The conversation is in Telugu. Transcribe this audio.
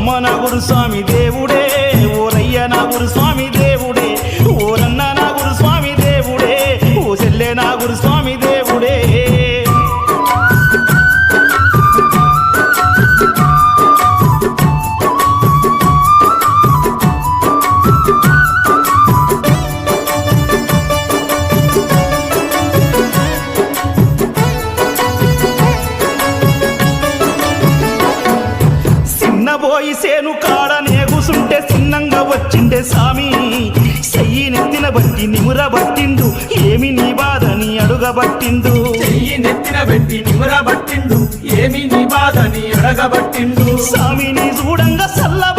అమ్మ నా గురుస్వామి దేవుడే, ఓరయ్య నా గురుస్వామి దేవుడే, ఓరన్న నా గురుస్వామి దేవుడే, ఓ చెల్లె నా గురుస్వామి దేవుడే. పోయి సేను కాడ నేగుసుంటే చిన్నంగా వచ్చిండే సామి, చెయ్యి నెత్తిన బట్టి నిముర బట్టిండు, ఏమి నీ బాధని అడుగబట్టిండు. చెయ్యి నెత్తిన బట్టి నిముర బట్టిండు, ఏమి నీ బాధని అడగబట్టిండు. సామిని చూడంగా సల్లబ